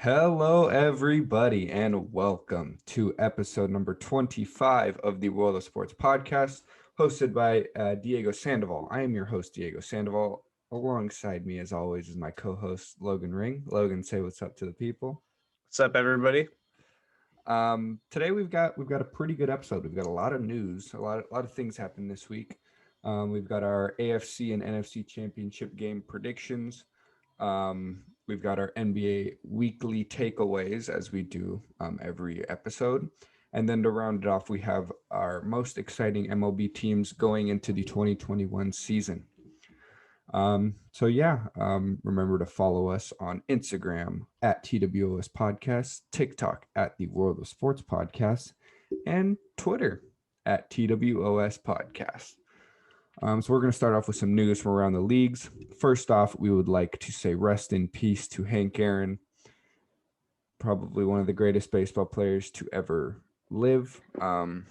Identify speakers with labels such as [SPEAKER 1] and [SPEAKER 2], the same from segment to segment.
[SPEAKER 1] Hello, everybody, and welcome to episode number 25 of the World of Sports podcast, hosted by Diego Sandoval. I am your host, Diego Sandoval. Alongside me, as always, is my co-host Logan Ring. Logan, say what's up to the people.
[SPEAKER 2] What's up, everybody?
[SPEAKER 1] Today we've got a pretty good episode. We've got a lot of news, a lot of things happened this week. We've got our AFC and NFC championship game predictions. We've got our NBA weekly takeaways as we do every episode. And then to round it off, we have our most exciting MLB teams going into the 2021 season. Remember to follow us on Instagram at TWOS Podcast, TikTok at the World of Sports Podcast, and Twitter at TWOS Podcast. So we're going to start off with some news from around the leagues. First off, we would like to say rest in peace to Hank Aaron, probably one of the greatest baseball players to ever live. And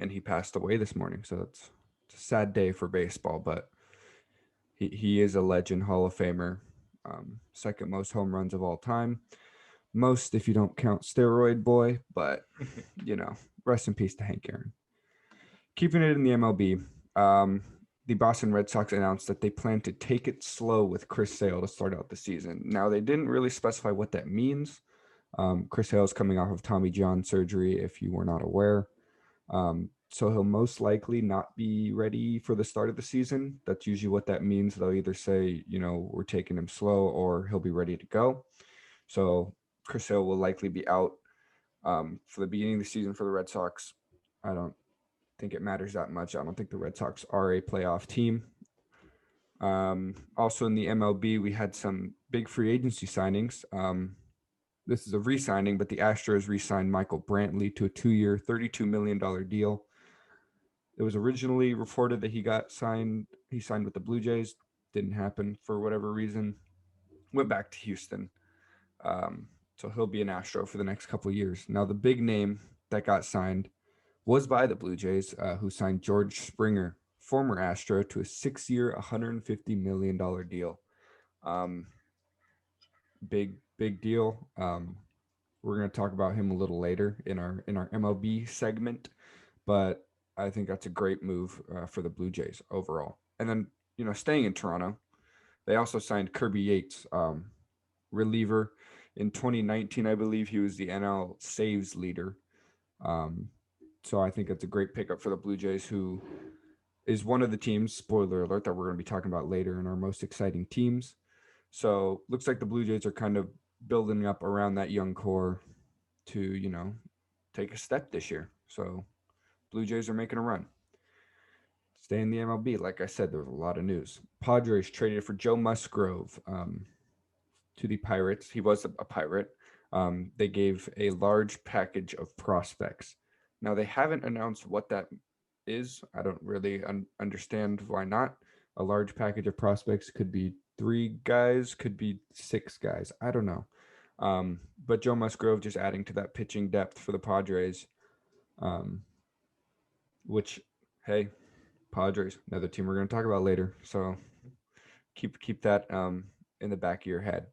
[SPEAKER 1] he passed away this morning. So it's a sad day for baseball, but he is a legend, Hall of Famer, second most home runs of all time. Most if you don't count Steroid Boy, but, rest in peace to Hank Aaron. Keeping it in the MLB, the Boston Red Sox announced that they plan to take it slow with Chris Sale to start out the season. Now, they didn't really specify what that means. Chris Sale is coming off of Tommy John surgery, if you were not aware. So he'll most likely not be ready for the start of the season. That's usually what that means. They'll either say, we're taking him slow, or he'll be ready to go. So Chris Sale will likely be out for the beginning of the season for the Red Sox. I don't think it matters that much. I don't think the Red Sox are a playoff team. Also in the MLB, we had some big free agency signings. This is a re-signing, but the Astros re-signed Michael Brantley to a 2-year, $32 million deal. It was originally reported that he signed with the Blue Jays. Didn't happen for whatever reason. Went back to Houston. So he'll be an Astro for the next couple of years. Now, the big name that got signed was by the Blue Jays, who signed George Springer, former Astro, to a 6-year, $150 million deal. Big deal. We're going to talk about him a little later in our MLB segment, but I think that's a great move for the Blue Jays overall. And then, staying in Toronto, they also signed Kirby Yates, reliever. In 2019, I believe he was the NL saves leader. So I think it's a great pickup for the Blue Jays, who is one of the teams, spoiler alert, that we're going to be talking about later in our most exciting teams. So looks like the Blue Jays are kind of building up around that young core to, take a step this year. So Blue Jays are making a run. Stay in the MLB. Like I said, there was a lot of news. Padres traded for Joe Musgrove to the Pirates. He was a Pirate. They gave a large package of prospects. Now, they haven't announced what that is. I don't really understand why not. A large package of prospects could be 3 guys, could be 6 guys. I don't know. But Joe Musgrove just adding to that pitching depth for the Padres, which, hey, Padres, another team we're going to talk about later. So keep that in the back of your head.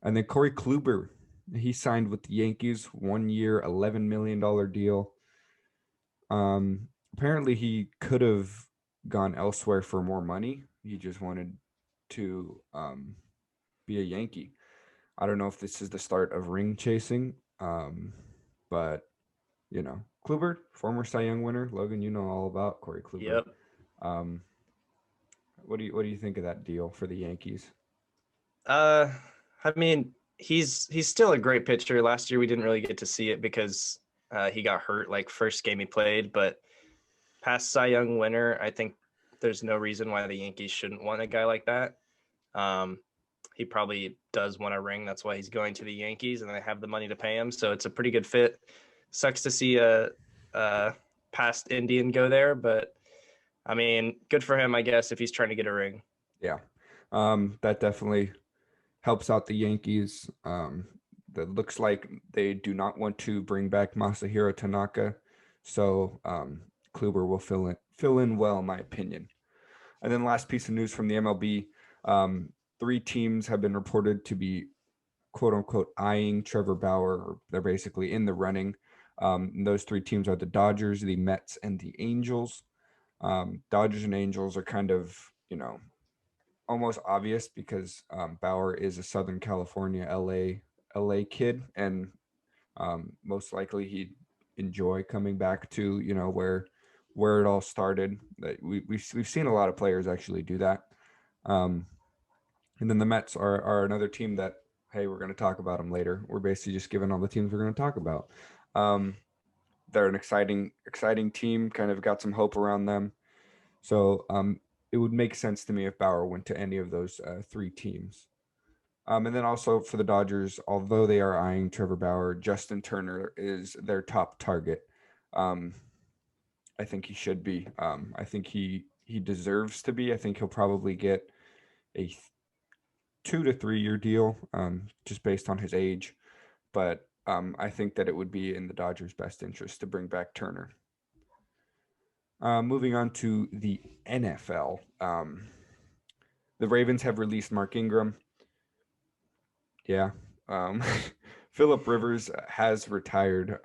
[SPEAKER 1] And then Corey Kluber, he signed with the Yankees, 1-year, $11 million deal. Apparently he could have gone elsewhere for more money. He just wanted to be a Yankee. I don't know if this is the start of ring chasing, but Kluber, former Cy Young winner. Logan, you know all about Corey Kluber.
[SPEAKER 2] Yep.
[SPEAKER 1] Um, what do you think of that deal for the Yankees?
[SPEAKER 2] I mean, he's still a great pitcher. Last year we didn't really get to see it because he got hurt like first game he played. But past Cy Young winner, I think there's no reason why the Yankees shouldn't want a guy like that. He probably does want a ring. That's why he's going to the Yankees, and they have the money to pay him. So it's a pretty good fit. Sucks to see a past Indian go there, but I mean, good for him, I guess, if he's trying to get a ring.
[SPEAKER 1] Yeah, that definitely helps out the Yankees. That looks like they do not want to bring back Masahiro Tanaka, so Kluber will fill in well, in my opinion. And then last piece of news from the MLB: 3 teams have been reported to be quote unquote eyeing Trevor Bauer, or they're basically in the running. And those three teams are the Dodgers, the Mets, and the Angels. Dodgers and Angels are kind of, almost obvious because Bauer is a Southern California, LA kid, and most likely he'd enjoy coming back to where it all started. We've seen a lot of players actually do that. And then the Mets are another team that, hey, we're going to talk about them later. We're basically just giving all the teams we're going to talk about. They're an exciting team. Kind of got some hope around them. So it would make sense to me if Bauer went to any of those three teams. And then also for the Dodgers, although they are eyeing Trevor Bauer, Justin Turner is their top target. I think he should be. I think he deserves to be. I think he'll probably get a 2 to 3 year deal, just based on his age. But I think that it would be in the Dodgers' best interest to bring back Turner. Moving on to the NFL. The Ravens have released Mark Ingram. Yeah. Phillip Rivers has retired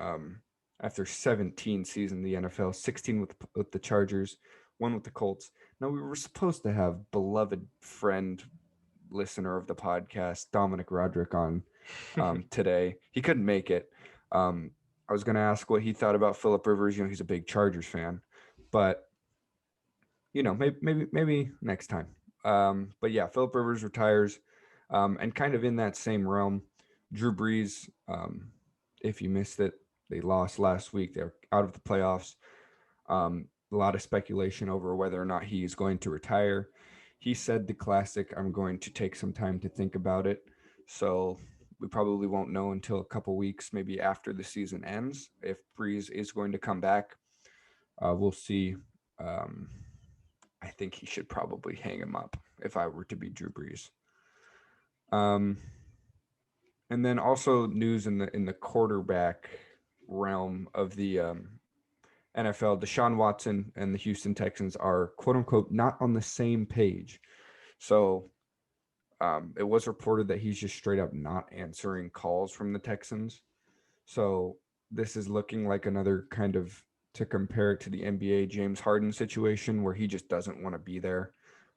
[SPEAKER 1] after 17 seasons in the NFL, 16 with the Chargers, 1 with the Colts. Now, we were supposed to have beloved friend, listener of the podcast, Dominic Roderick, on today. He couldn't make it. I was going to ask what he thought about Phillip Rivers. He's a big Chargers fan, but maybe next time. But yeah, Phillip Rivers retires, and kind of in that same realm, Drew Brees. If you missed it, they lost last week. They're out of the playoffs. A lot of speculation over whether or not he is going to retire. He said the classic, "I'm going to take some time to think about it." So we probably won't know until a couple weeks, maybe after the season ends, if Brees is going to come back. We'll see. I think he should probably hang him up if I were to be Drew Brees. And then also news in the quarterback realm of the NFL. Deshaun Watson and the Houston Texans are quote unquote not on the same page. So it was reported that he's just straight up not answering calls from the Texans. So this is looking like another kind of, to compare it to the NBA James Harden situation, where he just doesn't want to be there.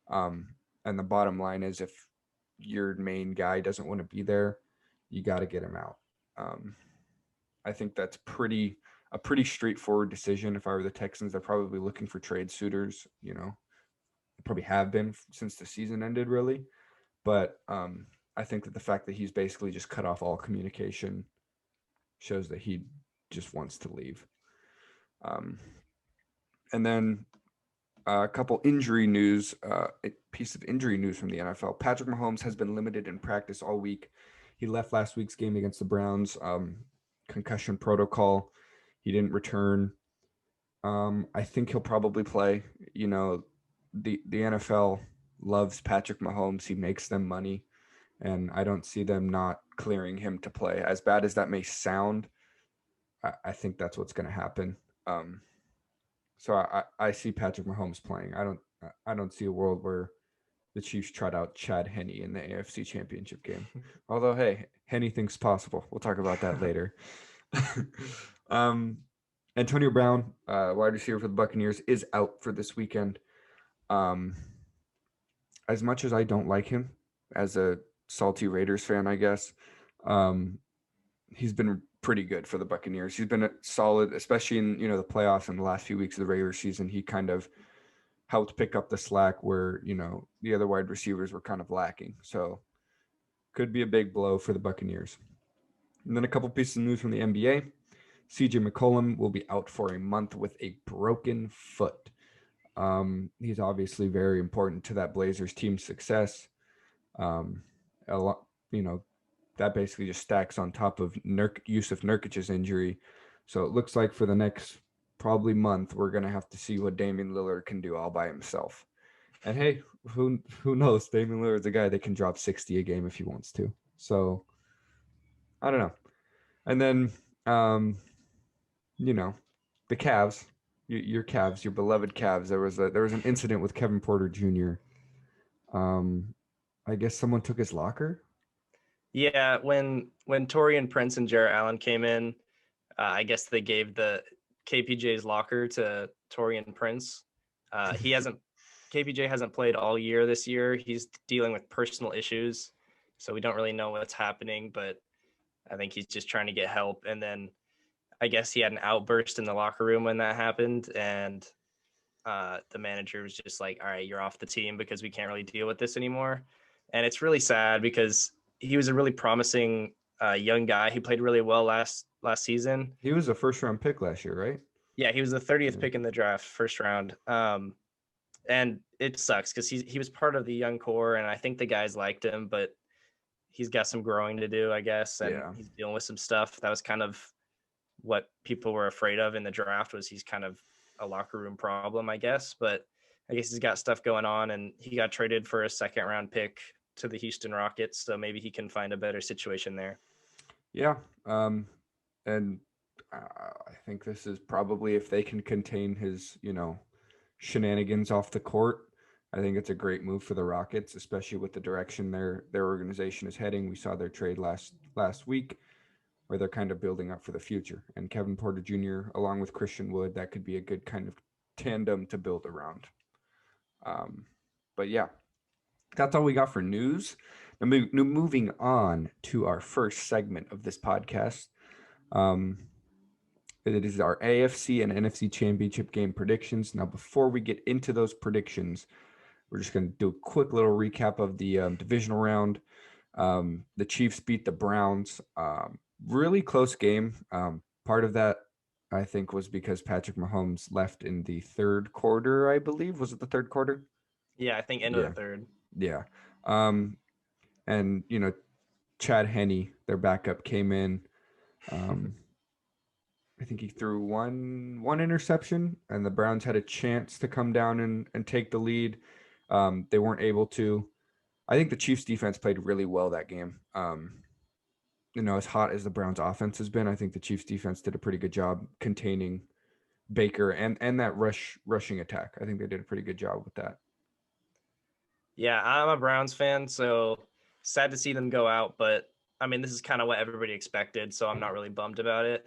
[SPEAKER 1] And the bottom line is, if your main guy doesn't want to be there, you got to get him out. I think that's a pretty straightforward decision. If I were the Texans, they're probably looking for trade suitors. They probably have been since the season ended, really. But I think that the fact that he's basically just cut off all communication shows that he just wants to leave. And then a couple injury news, a piece of injury news from the NFL. Patrick Mahomes has been limited in practice all week. He left last week's game against the Browns, concussion protocol. He didn't return. I think he'll probably play. The NFL loves Patrick Mahomes. He makes them money, and I don't see them not clearing him to play. As bad as that may sound, I think that's what's going to happen. So I see Patrick Mahomes playing. I don't see a world where the Chiefs trot out Chad Henne in the AFC Championship game. Although, hey, anything's possible. We'll talk about that later. Antonio Brown, wide receiver for the Buccaneers, is out for this weekend. As much as I don't like him as a salty Raiders fan, I guess, he's been pretty good for the Buccaneers. He's been solid, especially in the playoffs and the last few weeks of the regular season. He kind of helped pick up the slack where the other wide receivers were kind of lacking. So could be a big blow for the Buccaneers. And then a couple pieces of news from the NBA. CJ McCollum will be out for a month with a broken foot. He's obviously very important to that Blazers team's success. A lot, that basically just stacks on top of Yusuf Nurkic's injury. So it looks like for the next probably month, we're going to have to see what Damian Lillard can do all by himself. And hey, who knows? Damian Lillard's a guy that can drop 60 a game if he wants to. So I don't know. And then, the Cavs, your Cavs, your beloved Cavs. There was an incident with Kevin Porter Jr. I guess someone took his locker.
[SPEAKER 2] Yeah, when Torian Prince and Jarrett Allen came in, I guess they gave the KPJ's locker to Torian Prince. He hasn't KPJ hasn't played all year this year. He's dealing with personal issues, so we don't really know what's happening. But I think he's just trying to get help. And then I guess he had an outburst in the locker room when that happened, and the manager was just like, "All right, you're off the team because we can't really deal with this anymore." And it's really sad because he was a really promising young guy. He played really well last season.
[SPEAKER 1] He was a first round pick last year, right?
[SPEAKER 2] Yeah, he was the 30th
[SPEAKER 1] Yeah.
[SPEAKER 2] pick in the draft, first round. And it sucks because he was part of the young core, and I think the guys liked him, but he's got some growing to do, I guess, and
[SPEAKER 1] Yeah.
[SPEAKER 2] he's dealing with some stuff. That was kind of what people were afraid of in the draft, was he's kind of a locker room problem, I guess. But I guess he's got stuff going on, and he got traded for a second round pick to the Houston Rockets, so maybe he can find a better situation there.
[SPEAKER 1] Yeah. And I think this is probably, if they can contain his, shenanigans off the court, I think it's a great move for the Rockets, especially with the direction their organization is heading. We saw their trade last week, where they're kind of building up for the future. And Kevin Porter Jr. along with Christian Wood, that could be a good kind of tandem to build around. Um, but yeah, that's all we got for news. Now, moving on to our first segment of this podcast. Um, it is our AFC and NFC championship game predictions. Now, before we get into those predictions, we're just going to do a quick little recap of the divisional round. The Chiefs beat the Browns. Really close game. Part of that, I think, was because Patrick Mahomes left in the third quarter, I believe. Was it the third quarter?
[SPEAKER 2] Yeah, I think end of the
[SPEAKER 1] Yeah.
[SPEAKER 2] third.
[SPEAKER 1] Yeah. Um, and, Chad Henne, their backup, came in. Um, I think he threw one interception, and the Browns had a chance to come down and take the lead. They weren't able to. I think the Chiefs defense played really well that game. As hot as the Browns offense has been, I think the Chiefs defense did a pretty good job containing Baker and that rushing attack. I think they did a pretty good job with that.
[SPEAKER 2] Yeah, I'm a Browns fan, so sad to see them go out. But I mean, this is kind of what everybody expected, so I'm not really bummed about it.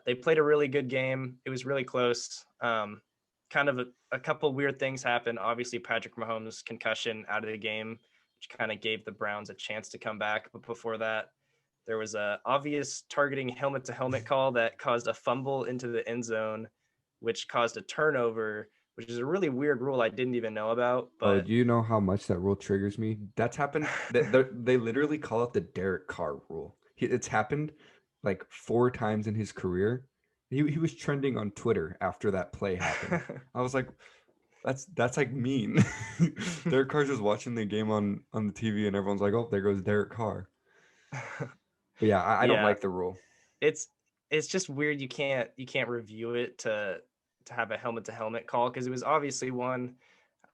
[SPEAKER 2] They played a really good game. It was really close. Kind of a couple weird things happened. Obviously, Patrick Mahomes' concussion out of the game, which kind of gave the Browns a chance to come back. But before that, there was a obvious targeting helmet to helmet call that caused a fumble into the end zone, which caused a turnover, which is a really weird rule I didn't even know about.
[SPEAKER 1] Oh,
[SPEAKER 2] But
[SPEAKER 1] do you know how much that rule triggers me? That's happened. They literally call it the Derek Carr rule. It's happened like 4 times in his career. He was trending on Twitter after that play happened. I was like, that's like mean. Derek Carr's just watching the game on the TV, and everyone's like, "Oh, there goes Derek Carr." But yeah, I don't
[SPEAKER 2] yeah,
[SPEAKER 1] like the rule.
[SPEAKER 2] it's it's just weird. You can't review it to have a helmet to helmet call because it was obviously one.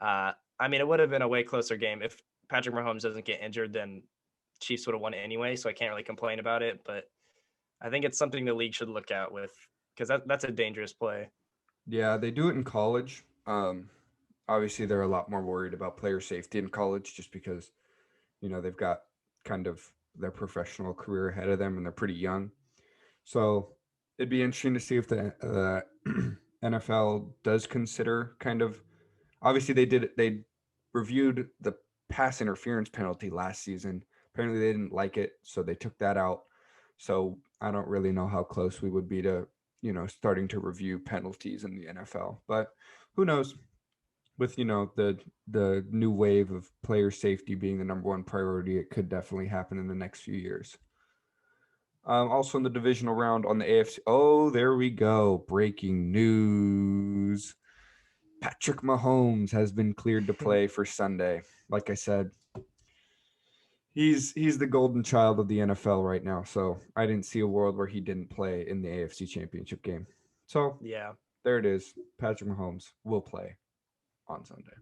[SPEAKER 2] I mean, it would have been a way closer game if Patrick Mahomes doesn't get injured. Then Chiefs would have won anyway, so I can't really complain about it. But I think it's something the league should look at with, because that's a dangerous play.
[SPEAKER 1] Yeah, they do it in college. Obviously, they're a lot more worried about player safety in college, just because they've got kind of their professional career ahead of them, and they're pretty young. So it'd be interesting to see if the NFL does consider kind of. Obviously, they reviewed the pass interference penalty last season. Apparently, they didn't like it, so they took that out. So I don't really know how close we would be to starting to review penalties in the NFL. But who knows? With the new wave of player safety being the number one priority, it could definitely happen in the next few years. Also in the divisional round on the AFC. Oh, there we go. Breaking news. Patrick Mahomes has been cleared to play for Sunday. Like I said, he's the golden child of the NFL right now. So I didn't see a world where he didn't play in the AFC Championship game. So
[SPEAKER 2] Yeah,
[SPEAKER 1] there it is. Patrick Mahomes will play on Sunday.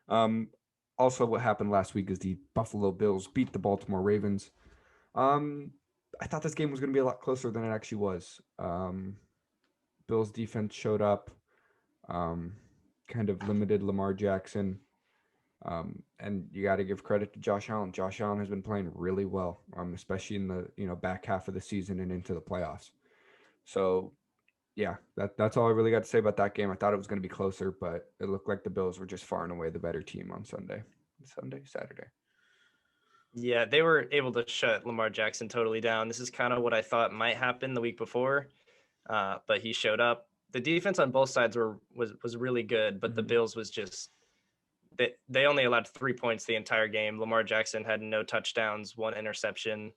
[SPEAKER 1] Um, Also, what happened last week is the Buffalo Bills beat the Baltimore Ravens. Um, I thought this game was going to be a lot closer than it actually was. Bills defense showed up, um, kind of limited Lamar Jackson. And you got to give credit to Josh Allen. Josh Allen has been playing really well, especially in the back half of the season and into the playoffs. So yeah, that's all I really got to say about that game. I thought it was going to be closer, but it looked like the Bills were just far and away the better team on Saturday.
[SPEAKER 2] Yeah, they were able to shut Lamar Jackson totally down. This is kind of what I thought might happen the week before, but he showed up. The defense on both sides was really good, but the
[SPEAKER 1] Mm-hmm.
[SPEAKER 2] Bills was just they only allowed 3 points the entire game. Lamar Jackson had no touchdowns, one interception,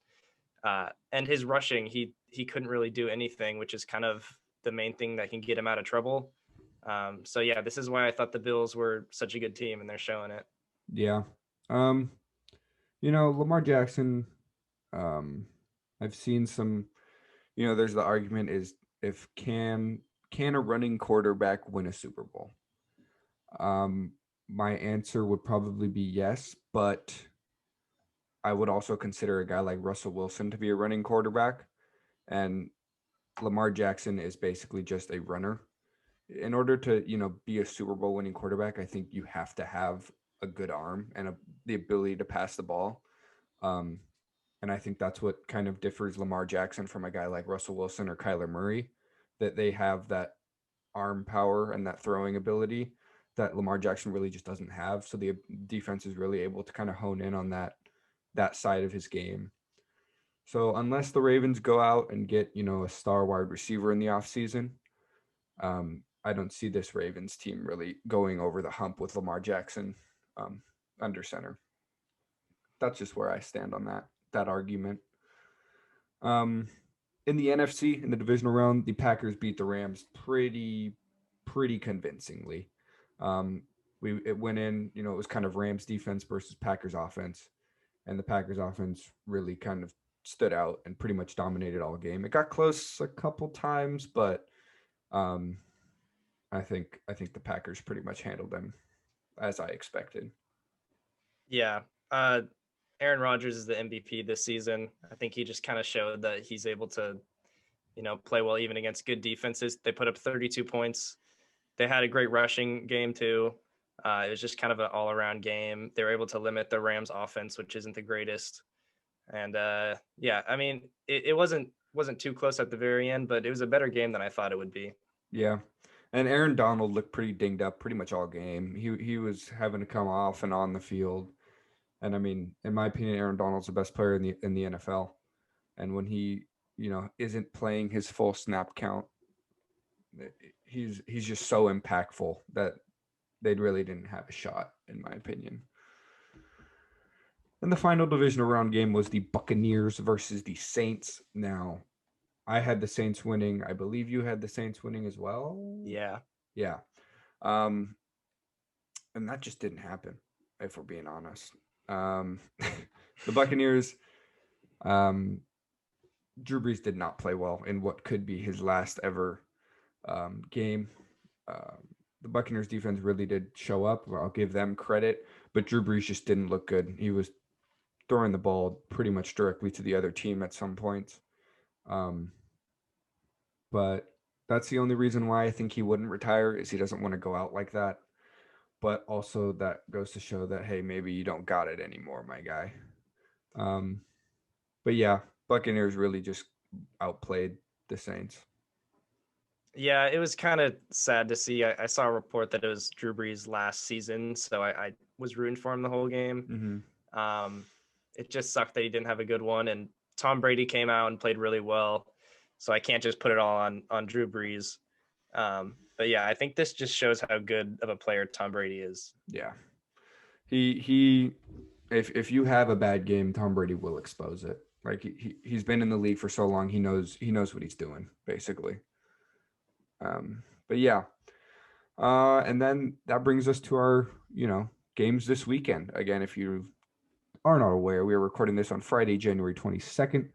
[SPEAKER 2] and his rushing he couldn't really do anything, which is kind of the main thing that can get him out of trouble. So yeah, this is why I thought the Bills were such a good team, and they're showing it.
[SPEAKER 1] Yeah. Lamar Jackson, um, I've seen some, there's the argument is if can a running quarterback win a Super Bowl? Um, my answer would probably be yes, but I would also consider a guy like Russell Wilson to be a running quarterback, and Lamar Jackson is basically just a runner. In order to, be a Super Bowl winning quarterback, I think you have to have a good arm and the ability to pass the ball. Um, and I think that's what kind of differs Lamar Jackson from a guy like Russell Wilson or Kyler Murray, that they have that arm power and that throwing ability that Lamar Jackson really just doesn't have. So the defense is really able to kind of hone in on that side of his game. So unless the Ravens go out and get, a star wide receiver in the offseason, I don't see this Ravens team really going over the hump with Lamar Jackson um, under center. That's just where I stand on that argument. Um, in the NFC, in the divisional round, the Packers beat the Rams pretty convincingly. Um, it went in, it was kind of Rams defense versus Packers offense, and the Packers offense really kind of stood out and pretty much dominated all game. It got close a couple times, but um, I think the Packers pretty much handled them as I expected.
[SPEAKER 2] Yeah, Aaron Rodgers is the MVP this season. I think he just kind of showed that he's able to, play well even against good defenses. They put up 32 points. They had a great rushing game too. It was just kind of an all-around game. They were able to limit the Rams' offense, which isn't the greatest. And yeah, I mean, it wasn't too close at the very end, but it was a better game than I thought it would be.
[SPEAKER 1] Yeah. And Aaron Donald looked pretty dinged up pretty much all game. He was having to come off and on the field. And I mean, in my opinion, Aaron Donald's the best player in the NFL. And when he, isn't playing his full snap count, he's just so impactful that they really didn't have a shot, in my opinion. And the final divisional round game was the Buccaneers versus the Saints. Now, I had the Saints winning. I believe you had the Saints winning as well.
[SPEAKER 2] Yeah.
[SPEAKER 1] Yeah. Um, and that just didn't happen, if we're being honest. The Buccaneers, um, Drew Brees did not play well in what could be his last ever game. The Buccaneers defense really did show up. I'll give them credit, but Drew Brees just didn't look good. He was throwing the ball pretty much directly to the other team at some points. Um, but that's the only reason why I think he wouldn't retire is he doesn't want to go out like that. But also that goes to show that, hey, maybe you don't got it anymore, my guy. Um, but yeah, Buccaneers really just outplayed the Saints.
[SPEAKER 2] Yeah, it was kind of sad to see. I saw a report that it was Drew Brees' last season, so I was rooting for him the whole game.
[SPEAKER 1] Mm-hmm.
[SPEAKER 2] Um, it just sucked that he didn't have a good one, and Tom Brady came out and played really well, so I can't just put it all on Drew Brees. But yeah, I think this just shows how good of a player Tom Brady is.
[SPEAKER 1] Yeah, he if you have a bad game, Tom Brady will expose it. Like he's been in the league for so long, he knows what he's doing basically. But yeah, and then that brings us to our games this weekend. Again, if you are not aware, we are recording this on Friday, January 22nd,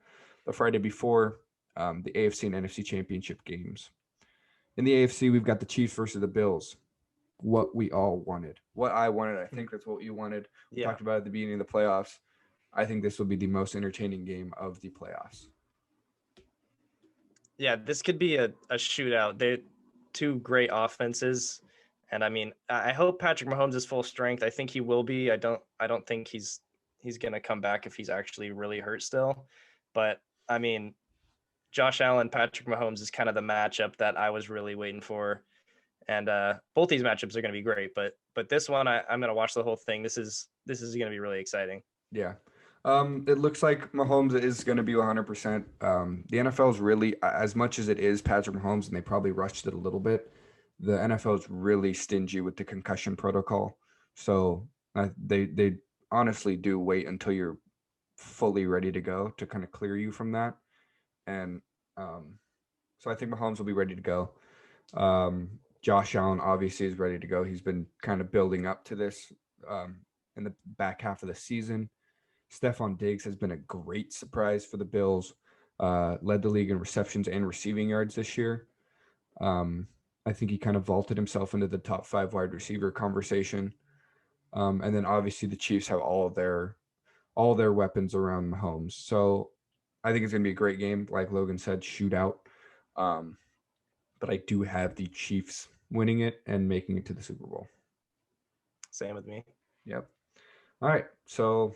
[SPEAKER 1] the Friday before the AFC and NFC championship games. In the AFC, we've got the Chiefs versus the Bills. What we all wanted. What I wanted. I think that's what you wanted. We
[SPEAKER 2] Yeah.
[SPEAKER 1] talked about at the beginning of the playoffs. I think this will be the most entertaining game of the playoffs.
[SPEAKER 2] Yeah, this could be a shootout. They two great offenses, And I mean, I hope Patrick Mahomes is full strength. I think he will be. I don't think he's gonna come back if he's actually really hurt still. But I mean, Josh Allen, Patrick Mahomes is kind of the matchup that I was really waiting for. And both these matchups are going to be great, but this one I'm going to watch the whole thing. This is going to be really exciting.
[SPEAKER 1] Yeah. It looks like Mahomes is going to be 100%. The NFL is really, as much as it is Patrick Mahomes, and they probably rushed it a little bit, the NFL is really stingy with the concussion protocol. So they honestly do wait until you're fully ready to go to kind of clear you from that. And so I think Mahomes will be ready to go. Josh Allen obviously is ready to go. He's been kind of building up to this in the back half of the season. Stephon Diggs has been a great surprise for the Bills. Led the league in receptions and receiving yards this year. I think he kind of vaulted himself into the top 5 wide receiver conversation. And then obviously the Chiefs have all their weapons around Mahomes. So I think it's going to be a great game. Like Logan said, shootout. But I do have the Chiefs winning it and making it to the Super Bowl.
[SPEAKER 2] Same with me.
[SPEAKER 1] Yep. All right. So,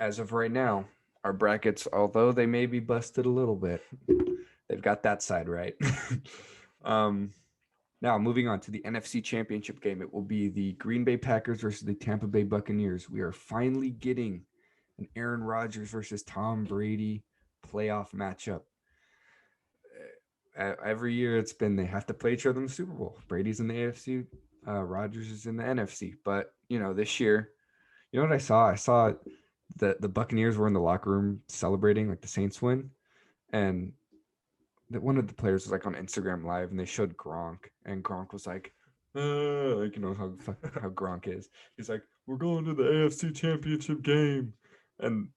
[SPEAKER 1] as of right now, our brackets, although they may be busted a little bit, they've got that side right. Now, moving on to the NFC Championship game, it will be the Green Bay Packers versus the Tampa Bay Buccaneers. We are finally getting an Aaron Rodgers versus Tom Brady playoff matchup. Every year it's been they have to play each other in the Super Bowl. Brady's in the AFC, Rodgers is in the NFC. But, this year, you know what I saw? I saw the Buccaneers were in the locker room celebrating like the Saints win. And that one of the players was like on Instagram Live and they showed Gronk. And Gronk was like how Gronk is. He's like, we're going to the AFC Championship game. And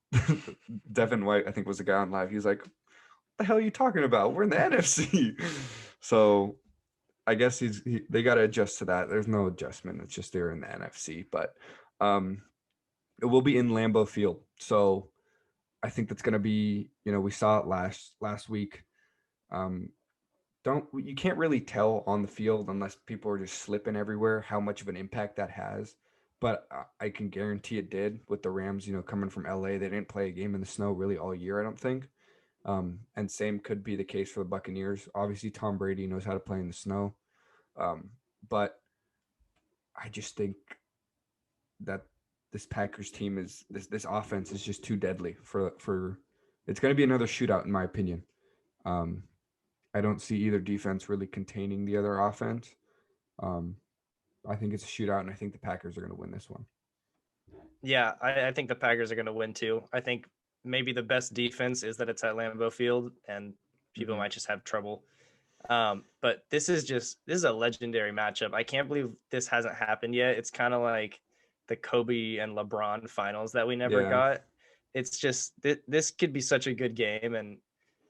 [SPEAKER 1] Devin White, I think, was the guy on live. He's like, the hell are you talking about? We're in the NFC. So I guess they got to adjust to that. There's no adjustment. It's just they're in the NFC. But it will be in Lambeau Field. So I think that's going to be, we saw it last week. You can't really tell on the field unless people are just slipping everywhere how much of an impact that has. But I can guarantee it did with the Rams, coming from LA. They didn't play a game in the snow really all year, I don't think. And same could be the case for the Buccaneers. Obviously, Tom Brady knows how to play in the snow. But I just think that this Packers team is this offense is just too deadly for it's going to be another shootout in my opinion. I don't see either defense really containing the other offense. I think it's a shootout, and I think the Packers are going to win this one.
[SPEAKER 2] Yeah, I think the Packers are going to win too. I think maybe the best defense is that it's at Lambeau Field, and people might just have trouble. But this is a legendary matchup. I can't believe this hasn't happened yet. It's kind of like the Kobe and LeBron finals that we never got. It's just this could be such a good game, and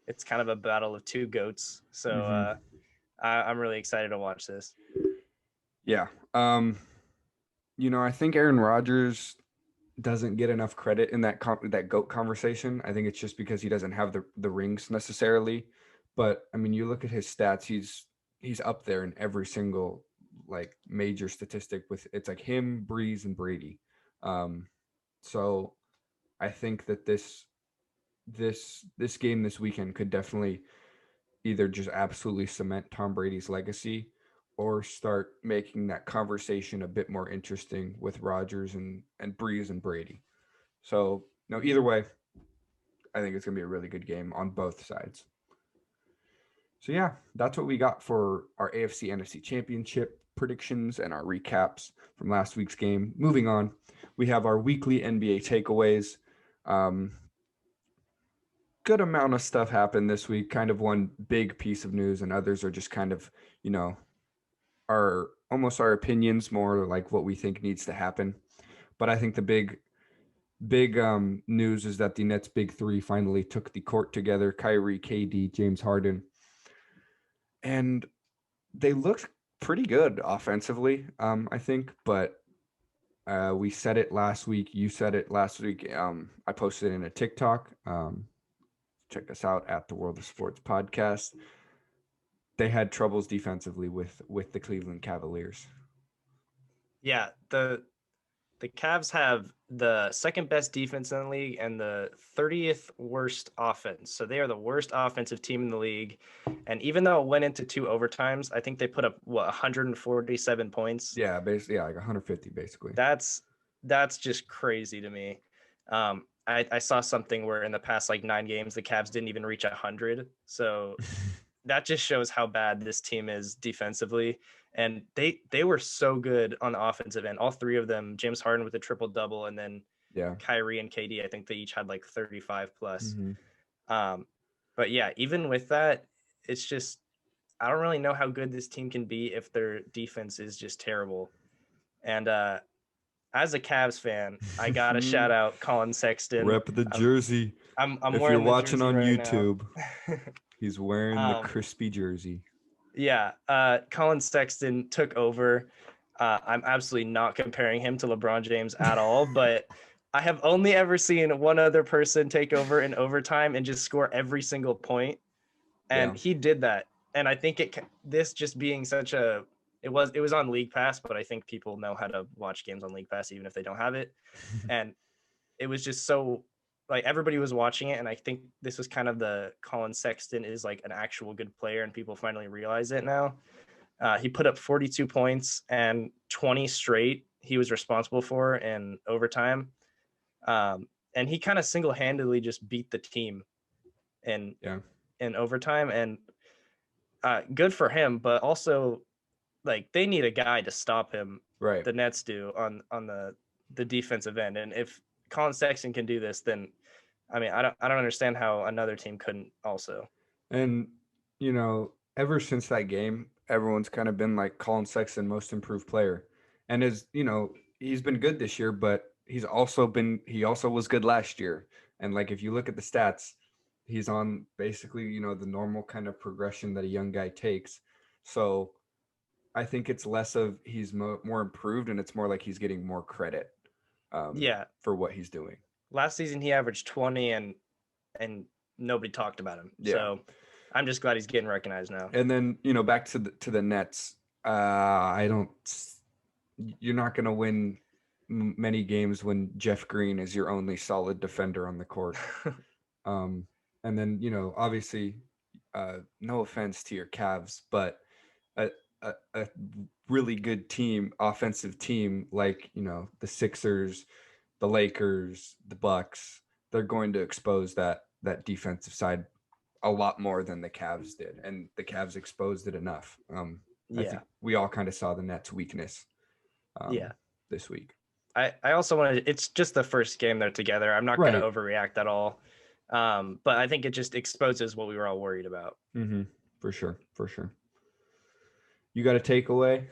[SPEAKER 2] it's kind of a battle of two GOATs. So I'm really excited to watch this.
[SPEAKER 1] Yeah. I think Aaron Rodgers doesn't get enough credit in that GOAT conversation. I think it's just because he doesn't have the rings necessarily. But I mean, you look at his stats, he's up there in every single like major statistic with it's like him, Breeze, and Brady. So I think that this game this weekend could definitely either just absolutely cement Tom Brady's legacy or start making that conversation a bit more interesting with Rodgers and Breeze and Brady. So, either way, I think it's going to be a really good game on both sides. So, yeah, that's what we got for our AFC NFC Championship predictions and our recaps from last week's game. Moving on, we have our weekly NBA takeaways. Good amount of stuff happened this week, kind of one big piece of news, and others are just kind of, our opinions, more like what we think needs to happen. But I think the big news is that the Nets' big three finally took the court together: Kyrie, KD, James Harden, and they looked pretty good offensively, I think. But we said it last week. You said it last week. I posted it in a TikTok. Check us out at the World of Sports podcast. they had troubles defensively with the Cleveland Cavaliers.
[SPEAKER 2] Yeah, the Cavs have the second best defense in the league and the 30th worst offense. So they are the worst offensive team in the league. And even though it went into 2 overtimes, I think they put up 147 points.
[SPEAKER 1] Yeah, basically, yeah, like 150 basically.
[SPEAKER 2] That's just crazy to me. I saw something where in the past like 9 games the Cavs didn't even reach 100. So that just shows how bad this team is defensively. And they were so good on the offensive end. All three of them, James Harden with a triple double, and then
[SPEAKER 1] Yeah.
[SPEAKER 2] Kyrie and KD, I think they each had like 35 plus.
[SPEAKER 1] Mm-hmm.
[SPEAKER 2] But yeah, even with that, it's just I don't really know how good this team can be if their defense is just terrible. And as a Cavs fan, I gotta shout out Colin Sexton.
[SPEAKER 1] Rep the jersey.
[SPEAKER 2] I'm
[SPEAKER 1] If you're
[SPEAKER 2] wearing the
[SPEAKER 1] watching
[SPEAKER 2] jersey
[SPEAKER 1] on
[SPEAKER 2] right
[SPEAKER 1] YouTube,
[SPEAKER 2] now.
[SPEAKER 1] he's wearing the crispy jersey.
[SPEAKER 2] Yeah, Colin Sexton took over. I'm absolutely not comparing him to LeBron James at all, but I have only ever seen one other person take over in overtime and just score every single point, and he did that. And I think this just being such a it was on League Pass, but I think people know how to watch games on League Pass even if they don't have it, and it was just so like everybody was watching it, and I think this was kind of the Colin Sexton is like an actual good player, and people finally realize it now. He put up 42 points and 20 straight he was responsible for in overtime. And he kind of single-handedly just beat the team in overtime. And good for him, but also like they need a guy to stop him.
[SPEAKER 1] Right.
[SPEAKER 2] The Nets do on the defensive end. And if Colin Sexton can do this, then I mean I don't understand how another team couldn't also.
[SPEAKER 1] And ever since that game, everyone's kind of been like Colin Sexton most improved player. And he's been good this year, but he also was good last year. And like if you look at the stats, he's on basically, the normal kind of progression that a young guy takes. So I think it's less of he's more improved and it's more like he's getting more credit for what he's doing.
[SPEAKER 2] Last season he averaged 20 and nobody talked about him. Yeah. So I'm just glad he's getting recognized now.
[SPEAKER 1] And then, back to the Nets. You're not going to win many games when Jeff Green is your only solid defender on the court. And then, obviously, no offense to your Cavs, but a really good team, offensive team like, the Sixers, the Lakers, the Bucks, they're going to expose that defensive side a lot more than the Cavs did, and the Cavs exposed it enough. I think we all kind of saw the Nets' weakness this week.
[SPEAKER 2] I also wanted, it's just the first game they're together. I'm not going to overreact at all. But I think it just exposes what we were all worried about.
[SPEAKER 1] Mm-hmm. For sure. You got a takeaway?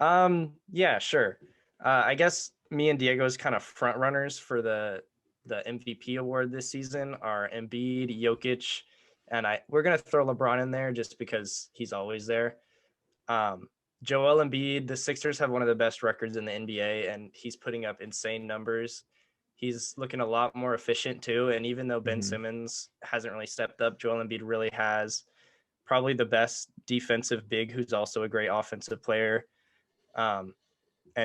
[SPEAKER 2] Yeah, sure. I guess me and Diego's kind of front runners for the MVP award this season are Embiid, Jokic, and we're gonna throw LeBron in there just because he's always there. Joel Embiid, the Sixers have one of the best records in the NBA, and he's putting up insane numbers. He's looking a lot more efficient too, and even though Ben Simmons hasn't really stepped up, Joel Embiid really has. Probably the best defensive big who's also a great offensive player. And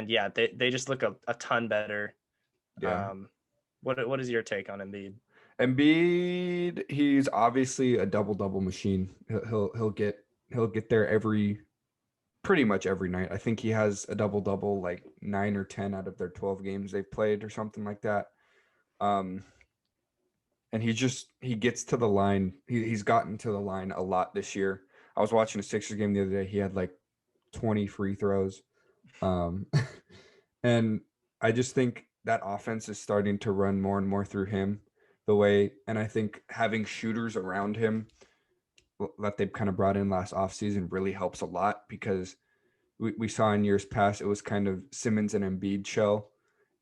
[SPEAKER 2] yeah, they just look a ton better.
[SPEAKER 1] Yeah.
[SPEAKER 2] What is your take on Embiid?
[SPEAKER 1] Embiid, he's obviously a double machine. He'll get there pretty much every night. I think he has a double like 9 or 10 out of their 12 games they've played or something like that. And he gets to the line. He's gotten to the line a lot this year. I was watching a Sixers game the other day. He had like 20 free throws. And I just think that offense is starting to run more and more through him and I think having shooters around him that they've kind of brought in last offseason really helps a lot, because we saw in years past, it was kind of Simmons and Embiid show,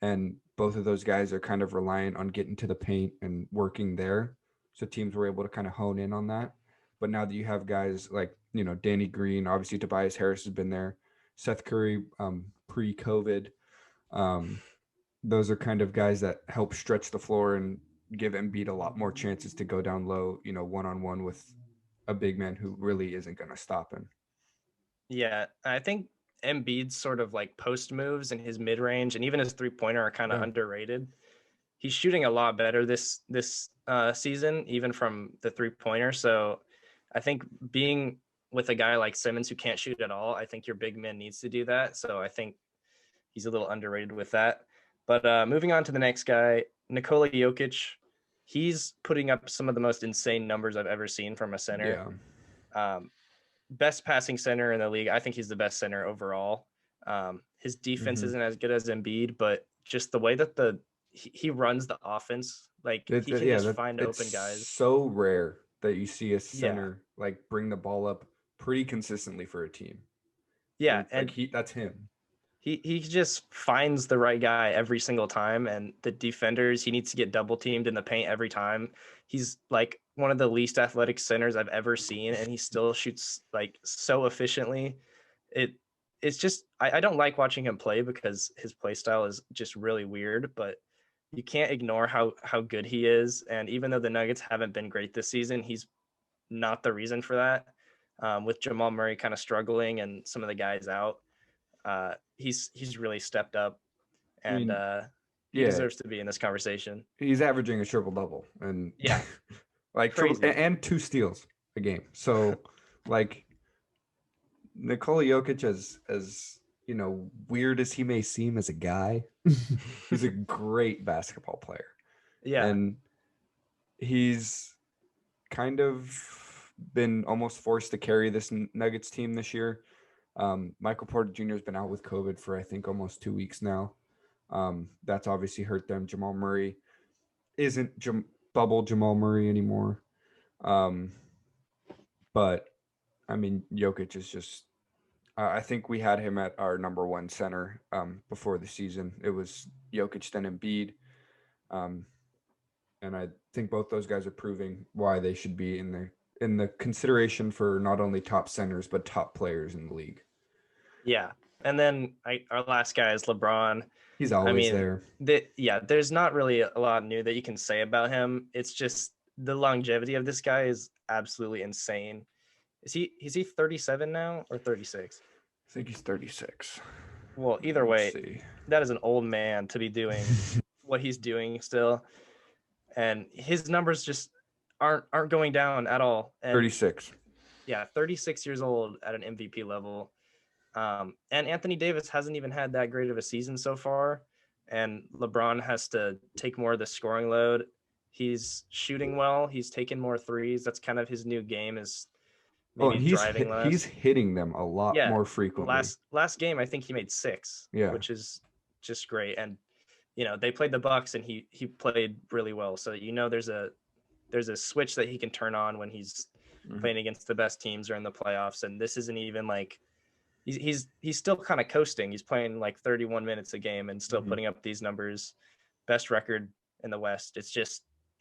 [SPEAKER 1] and both of those guys are kind of reliant on getting to the paint and working there. So teams were able to kind of hone in on that. But now that you have guys like, Danny Green, obviously Tobias Harris has been there, Seth Curry, pre-COVID, those are kind of guys that help stretch the floor and give Embiid a lot more chances to go down low, one-on-one with a big man who really isn't going to stop him.
[SPEAKER 2] Yeah, I think Embiid's sort of like post moves and his mid range and even his 3-pointer are kind of underrated. He's shooting a lot better this season, even from the 3-pointer. So I think being with a guy like Simmons who can't shoot at all, I think your big man needs to do that. So I think he's a little underrated with that. But moving on to the next guy, Nikola Jokic, he's putting up some of the most insane numbers I've ever seen from a center.
[SPEAKER 1] Yeah.
[SPEAKER 2] Best passing center in the league. I think he's the best center overall. His defense isn't as good as Embiid, but just the way that he runs the offense, like he can just find open guys.
[SPEAKER 1] So rare that you see a
[SPEAKER 2] Yeah.
[SPEAKER 1] center like bring the ball up pretty consistently for a team.
[SPEAKER 2] Yeah,
[SPEAKER 1] and that's him.
[SPEAKER 2] He just finds the right guy every single time, and the defenders, he needs to get double teamed in the paint every time. He's like one of the least athletic centers I've ever seen, and he still shoots like so efficiently. It's just I don't like watching him play because his play style is just really weird, but you can't ignore how good he is. And even though the Nuggets haven't been great this season, he's not the reason for that. With Jamal Murray kind of struggling and some of the guys out, he's really stepped up, and he deserves to be in this conversation.
[SPEAKER 1] He's averaging a triple double, and
[SPEAKER 2] yeah,
[SPEAKER 1] like and 2 steals a game. So like Nikola Jokic, as you know, weird as he may seem as a guy, he's a great basketball player.
[SPEAKER 2] Yeah,
[SPEAKER 1] and he's kind of been almost forced to carry this Nuggets team this year. Michael Porter Jr. has been out with COVID for I think almost 2 weeks now. That's obviously hurt them. Jamal Murray isn't bubble Jamal Murray anymore. But I mean, Jokic is just. I think we had him at our number 1 center before the season. It was Jokic, then Embiid. And I think both those guys are proving why they should be in the consideration for not only top centers but top players in the league.
[SPEAKER 2] Yeah, and then our last guy is LeBron.
[SPEAKER 1] He's always there.
[SPEAKER 2] There's not really a lot new that you can say about him. It's just the longevity of this guy is absolutely insane. Is he 37 now or 36?
[SPEAKER 1] I think he's 36.
[SPEAKER 2] Well, either way, that is an old man to be doing what he's doing still. And his numbers just aren't going down at all. And
[SPEAKER 1] 36.
[SPEAKER 2] Yeah, 36 years old at an MVP level. And Anthony Davis hasn't even had that great of a season so far. And LeBron has to take more of the scoring load. He's shooting well. He's taking more threes. That's kind of his new game, is maybe driving less.
[SPEAKER 1] He's hitting them a lot more frequently.
[SPEAKER 2] Last game, I think he made 6, which is just great. And they played the Bucks, and he played really well. So there's a switch that he can turn on when he's playing against the best teams or in the playoffs. And this isn't even like he's still kind of coasting. He's playing like 31 minutes a game and still putting up these numbers. Best record in the West.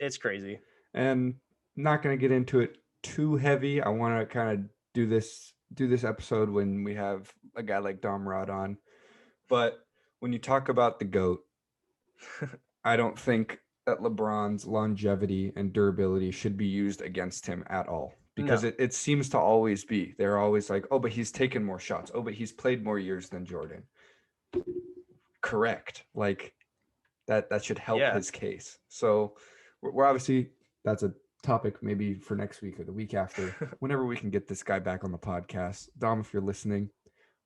[SPEAKER 2] It's crazy.
[SPEAKER 1] And not going to get into it too heavy. I want to kind of do this episode when we have a guy like Dom Rod on. But when you talk about the GOAT, I don't think that LeBron's longevity and durability should be used against him at all, because it seems to always be. They're always like, oh, but he's taken more shots. Oh, but he's played more years than Jordan. Correct. Like that should help his case. So we're obviously, that's a topic maybe for next week or the week after, whenever we can get this guy back on the podcast. Dom, if you're listening,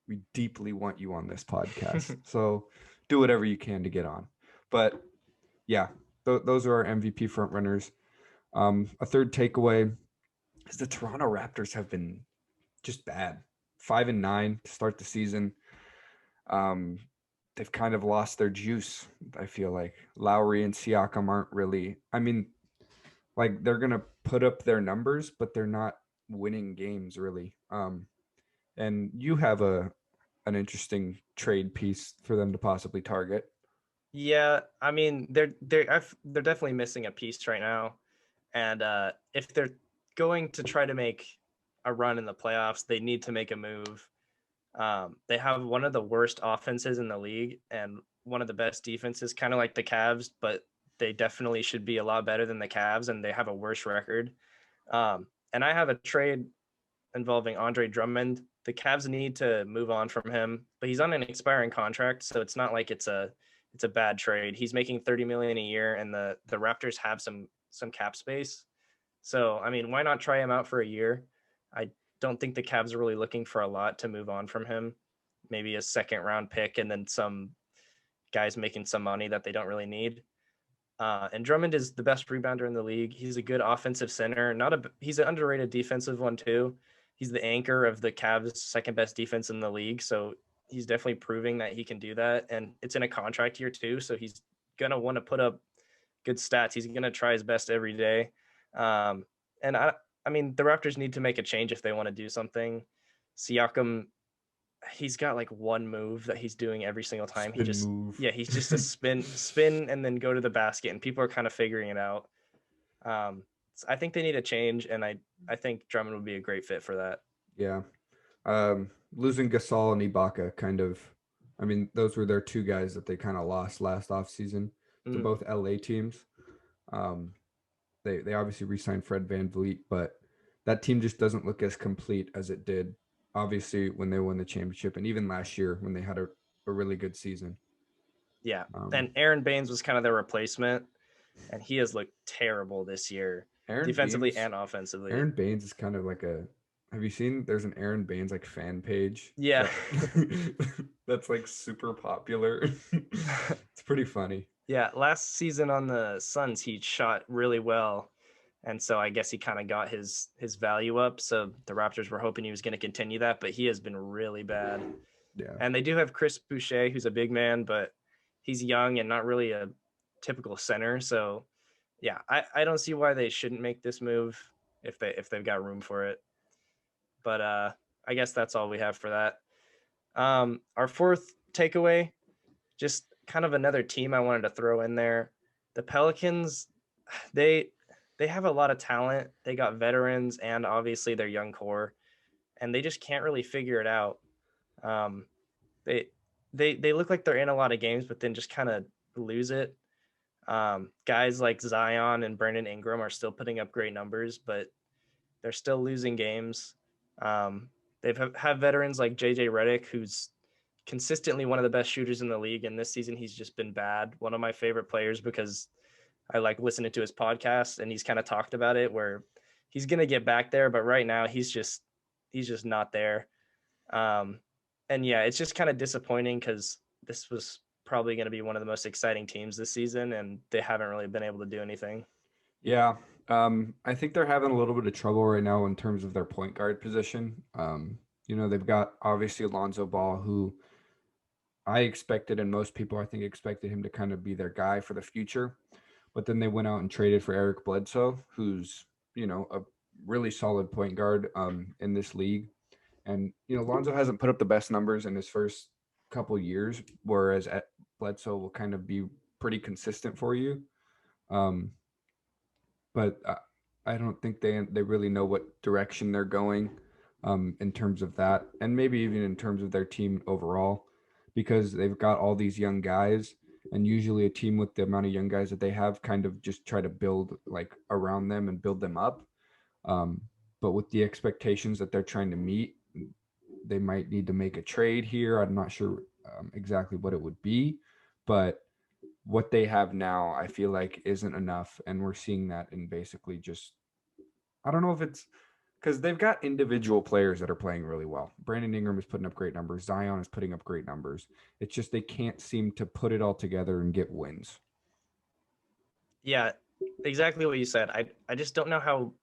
[SPEAKER 1] we deeply want you on this podcast. So do whatever you can to get on. But yeah, those are our MVP front runners. A third takeaway is the Toronto Raptors have been just bad. 5-9 to start the season. They've kind of lost their juice. I feel like Lowry and Siakam aren't really, I mean, like they're going to put up their numbers, but they're not winning games really. And you have an interesting trade piece for them to possibly target.
[SPEAKER 2] Yeah, I mean, they're definitely missing a piece right now. And if they're going to try to make a run in the playoffs, they need to make a move. They have one of the worst offenses in the league and one of the best defenses, kind of like the Cavs, but they definitely should be a lot better than the Cavs, and they have a worse record. And I have a trade involving Andre Drummond. The Cavs need to move on from him, but he's on an expiring contract, so it's not like it's a bad trade. He's making $30 million a year, and the Raptors have some cap space. So I mean, why not try him out for a year? I don't think the Cavs are really looking for a lot to move on from him. Maybe a second round pick and then some guys making some money that they don't really need. And Drummond is the best rebounder in the league. He's a good offensive center. He's an underrated defensive one too. He's the anchor of the Cavs' second best defense in the league. So he's definitely proving that he can do that. And it's in a contract year too. So he's gonna want to put up good stats. He's gonna try his best every day. And I mean, the Raptors need to make a change if they want to do something. Siakam, he's got like one move that he's doing every single time. He's just a spin, and then go to the basket, and people are kind of figuring it out. So I think they need a change, and I think Drummond would be a great fit for that.
[SPEAKER 1] Yeah. Losing Gasol and Ibaka kind of, I mean, those were their two guys that they kind of lost last offseason to both LA teams. They obviously re-signed Fred VanVleet, but that team just doesn't look as complete as it did, obviously, when they won the championship, and even last year when they had a really good season.
[SPEAKER 2] Yeah, and Aaron Baines was kind of their replacement, and he has looked terrible this year, defensively and offensively.
[SPEAKER 1] Aaron Baines is kind of like have you seen, there's an Aaron Baines like fan page?
[SPEAKER 2] Yeah.
[SPEAKER 1] That's like super popular. It's pretty funny.
[SPEAKER 2] Yeah, last season on the Suns, he shot really well. And so I guess he kind of got his value up. So the Raptors were hoping he was going to continue that, but he has been really bad.
[SPEAKER 1] Yeah.
[SPEAKER 2] And they do have Chris Boucher, who's a big man, but he's young and not really a typical center. So yeah, I don't see why they shouldn't make this move if they've got room for it. But I guess that's all we have for that. Our fourth takeaway, just kind of another team I wanted to throw in there. The Pelicans, they have a lot of talent. They got veterans and obviously their young core, and they just can't really figure it out. They look like they're in a lot of games, but then just kind of lose it. Guys like Zion and Brandon Ingram are still putting up great numbers, but they're still losing games. They've have veterans like JJ Redick, who's consistently one of the best shooters in the league, and this season he's just been bad. One of my favorite players because I like listening to his podcast, and he's kind of talked about it where he's going to get back there, but right now he's just not there. And yeah, it's just kind of disappointing because this was probably going to be one of the most exciting teams this season, and they haven't really been able to do anything.
[SPEAKER 1] Yeah. I think they're having a little bit of trouble right now in terms of their point guard position. They've got obviously Alonzo Ball, who I expected, and most people I think expected him to kind of be their guy for the future. But then they went out and traded for Eric Bledsoe, who's, a really solid point guard in this league. And, Lonzo hasn't put up the best numbers in his first couple years, whereas Bledsoe will kind of be pretty consistent for you. But I don't think they really know what direction they're going in terms of that, and maybe even in terms of their team overall, because they've got all these young guys, and usually a team with the amount of young guys that they have kind of just try to build like around them and build them up. But with the expectations that they're trying to meet, they might need to make a trade here. I'm not sure exactly what it would be, but what they have now, I feel like isn't enough. And we're seeing that in basically just, I don't know if it's because they've got individual players that are playing really well. Brandon Ingram is putting up great numbers. Zion is putting up great numbers. It's just they can't seem to put it all together and get wins.
[SPEAKER 2] Yeah, exactly what you said. I just don't know how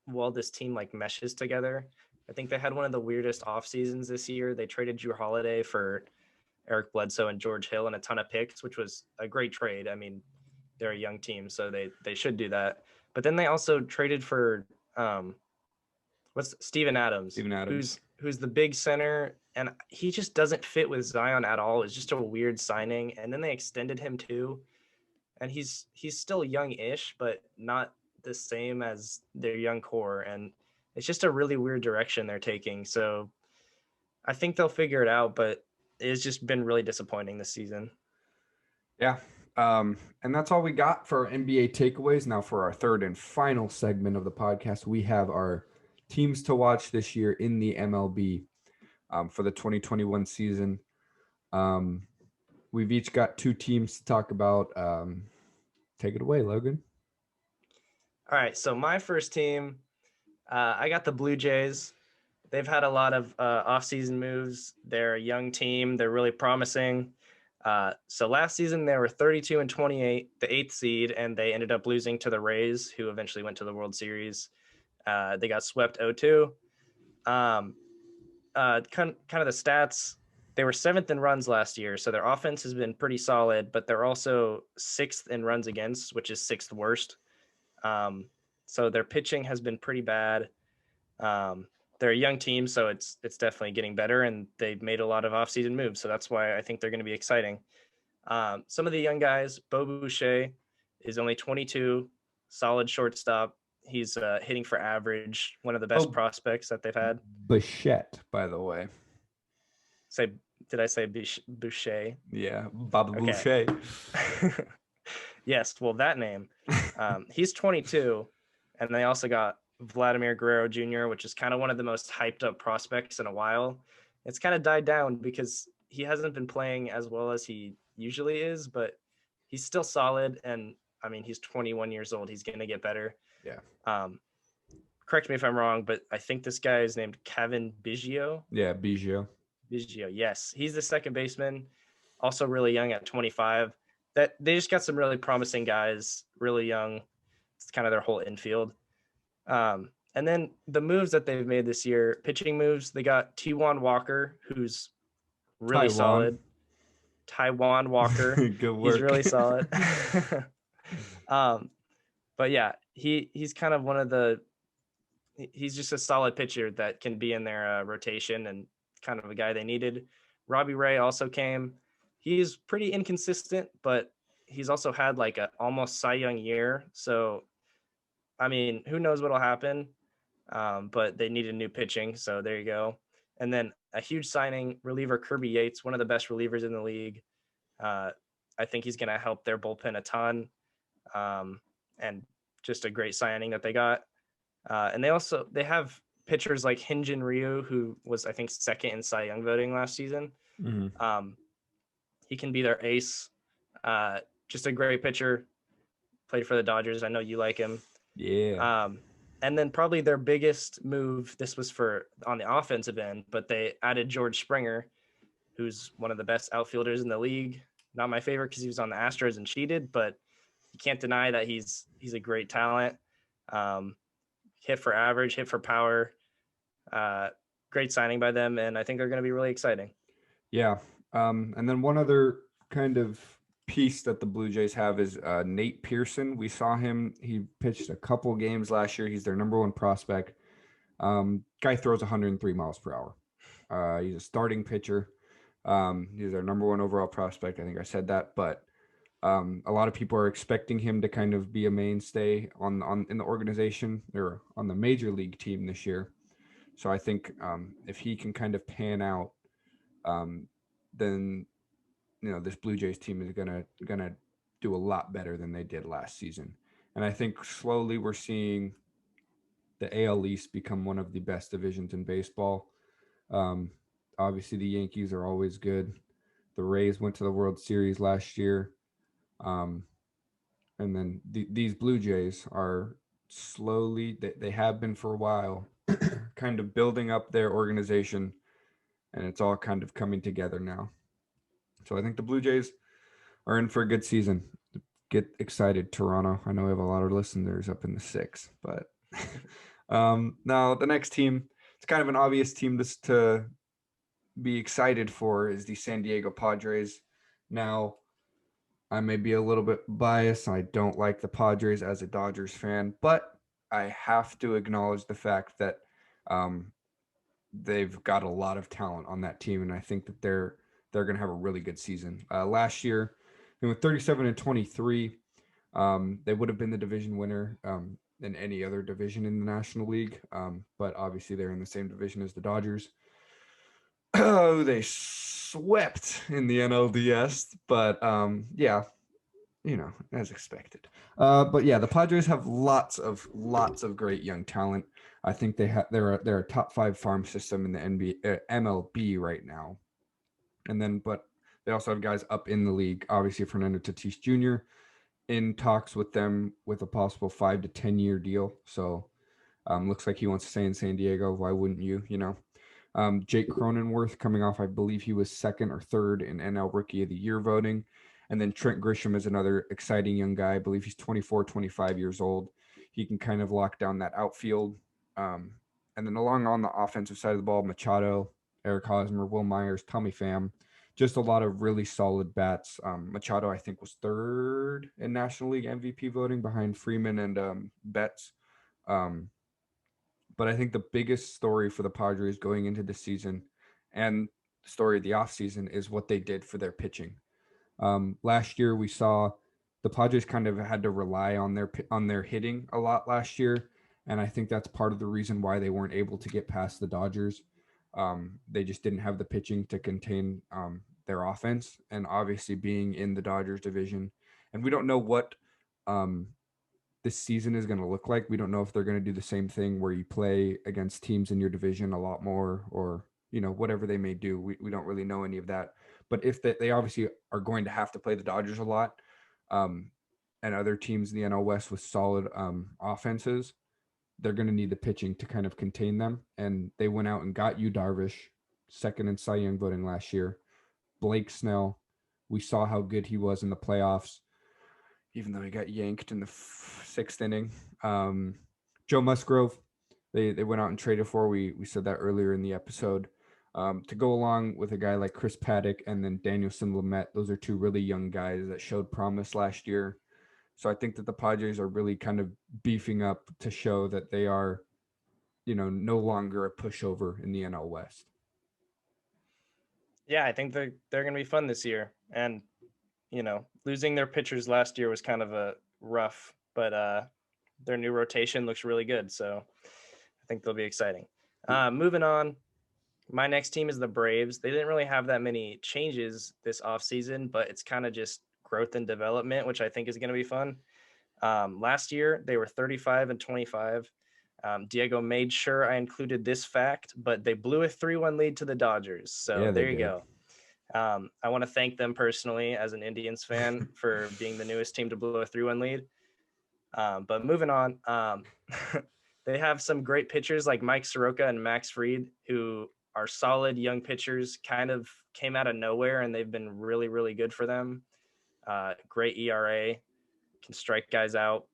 [SPEAKER 2] well this team like meshes together. I think they had one of the weirdest off seasons this year. They traded Drew Holiday for Eric Bledsoe and George Hill and a ton of picks, which was a great trade. I mean, they're a young team, so they should do that. But then they also traded for Steven Adams, who's the big center, and he just doesn't fit with Zion at all. It's just a weird signing. And then they extended him too, and he's still young-ish, but not the same as their young core. And it's just a really weird direction they're taking. So I think they'll figure it out, but it's just been really disappointing this season.
[SPEAKER 1] Yeah. And that's all we got for our NBA takeaways. Now for our third and final segment of the podcast, we have our teams to watch this year in the MLB for the 2021 season. We've each got 2 teams to talk about. Take it away, Logan.
[SPEAKER 2] All right, so my first team, I got the Blue Jays. They've had a lot of offseason moves. They're a young team. They're really promising. So last season they were 32-28, the 8th seed, and they ended up losing to the Rays, who eventually went to the World Series. They got swept 0-2. Kind of the stats. They were 7th in runs last year, so their offense has been pretty solid, but they're also 6th in runs against, which is 6th worst. So their pitching has been pretty bad. They're a young team, so it's definitely getting better, and they've made a lot of offseason moves, so that's why I think they're going to be exciting. Some of the young guys, Bo Boucher is only 22, solid shortstop. He's hitting for average, one of the best prospects that they've had.
[SPEAKER 1] Bichette, by the way.
[SPEAKER 2] Did I say Boucher?
[SPEAKER 1] Yeah, Baba okay. Boucher.
[SPEAKER 2] Yes, well, that name. He's 22, and they also got Vladimir Guerrero Jr., which is kind of one of the most hyped up prospects in a while. It's kind of died down because he hasn't been playing as well as he usually is, but he's still solid. And I mean, he's 21 years old. He's going to get better.
[SPEAKER 1] Yeah.
[SPEAKER 2] Correct me if I'm wrong, but I think this guy is named Kevin Biggio.
[SPEAKER 1] Yeah, Biggio.
[SPEAKER 2] Yes. He's the second baseman, also really young at 25. That they just got some really promising guys, really young. It's kind of their whole infield. And then the moves that they've made this year, pitching moves, they got Taijuan Walker, who's really solid. Taijuan Walker.
[SPEAKER 1] Good work.
[SPEAKER 2] He's really solid. But yeah, he's kind of he's just a solid pitcher that can be in their rotation and kind of a guy they needed. Robbie Ray also came. He's pretty inconsistent, but he's also had like a almost Cy Young year. So, I mean, who knows what'll happen? But they needed new pitching, so there you go. And then a huge signing, reliever Kirby Yates, one of the best relievers in the league. I think he's going to help their bullpen a ton, and just a great signing that they got. And they have pitchers like Hyunjin Ryu, who was, I think, 2nd in Cy Young voting last season.
[SPEAKER 1] Mm-hmm.
[SPEAKER 2] He can be their ace. Just a great pitcher. Played for the Dodgers. I know you like him.
[SPEAKER 1] Yeah.
[SPEAKER 2] And then probably their biggest move, this was on the offensive end, but they added George Springer, who's one of the best outfielders in the league. Not my favorite because he was on the Astros and cheated, but you can't deny that he's a great talent. Hit for average, hit for power. Great signing by them, and I think they're going to be really exciting.
[SPEAKER 1] Yeah. And then one other kind of piece that the Blue Jays have is Nate Pearson. We saw him. He pitched a couple games last year. He's their number 1 prospect. Guy throws 103 miles per hour. He's a starting pitcher. He's their number 1 overall prospect. I think I said that, but a lot of people are expecting him to kind of be a mainstay in the organization or on the major league team this year. So I think if he can kind of pan out, then this Blue Jays team is gonna do a lot better than they did last season. And I think slowly we're seeing the AL East become one of the best divisions in baseball. Obviously, the Yankees are always good. The Rays went to the World Series last year. And then these Blue Jays are slowly, they have been for a while, kind of building up their organization, and it's all kind of coming together now. So I think the Blue Jays are in for a good season. Get excited, Toronto. I know we have a lot of listeners up in the 6, but now the next team, it's kind of an obvious team to be excited for, is the San Diego Padres. Now, I may be a little bit biased. I don't like the Padres as a Dodgers fan, but I have to acknowledge the fact that they've got a lot of talent on that team, and I think that they're going to have a really good season. Last year, they went 37-23. They would have been the division winner in any other division in the National League, but obviously they're in the same division as the Dodgers. Oh, they swept in the NLDS, but yeah, as expected. But yeah, the Padres have lots of great young talent. I think they're a top 5 farm system in the MLB right now. And then, but they also have guys up in the league. Obviously, Fernando Tatis Jr. in talks with them with a possible 5 to 10 year deal. So looks like he wants to stay in San Diego. Why wouldn't you? Jake Cronenworth coming off, I believe he was second or third in NL Rookie of the Year voting. And then Trent Grisham is another exciting young guy. I believe he's 24, 25 years old. He can kind of lock down that outfield. And then along on the offensive side of the ball, Machado, Eric Hosmer, Will Myers, Tommy Pham, just a lot of really solid bats. Machado, I think, was third in National League MVP voting behind Freeman and Betts. But I think the biggest story for the Padres going into the season and the story of the offseason is what they did for their pitching. Last year, we saw the Padres kind of had to rely on their hitting a lot last year, and I think that's part of the reason why they weren't able to get past the Dodgers. They just didn't have the pitching to contain their offense, and obviously being in the Dodgers division, and we don't know what this season is going to look like. We don't know if they're going to do the same thing where you play against teams in your division a lot more, or whatever they may do. We don't really know any of that. But if they obviously are going to have to play the Dodgers a lot, and other teams in the NL West with solid offenses, they're going to need the pitching to kind of contain them. And they went out and got Yu Darvish, second in Cy Young voting last year. Blake Snell, we saw how good he was in the playoffs, even though he got yanked in the sixth inning. Joe Musgrove, they went out and traded for. We said that earlier in the episode. To go along with a guy like Chris Paddock and then Danielson Lamet. Those are two really young guys that showed promise last year. So I think that the Padres are really kind of beefing up to show that they are, no longer a pushover in the NL West.
[SPEAKER 2] Yeah, I think they're going to be fun this year. And, losing their pitchers last year was kind of a rough, but their new rotation looks really good. So I think they'll be exciting. Moving on, my next team is the Braves. They didn't really have that many changes this offseason, but it's kind of just growth and development, which I think is going to be fun. Last year, they were 35-25. Diego made sure I included this fact, but they blew a 3-1 lead to the Dodgers. So
[SPEAKER 1] Yeah,
[SPEAKER 2] there you go. I want to thank them personally as an Indians fan for being the newest team to blow a 3-1 lead. But moving on, they have some great pitchers like Mike Soroka and Max Fried, who are solid young pitchers, kind of came out of nowhere, and they've been really, really good for them. Great ERA, can strike guys out,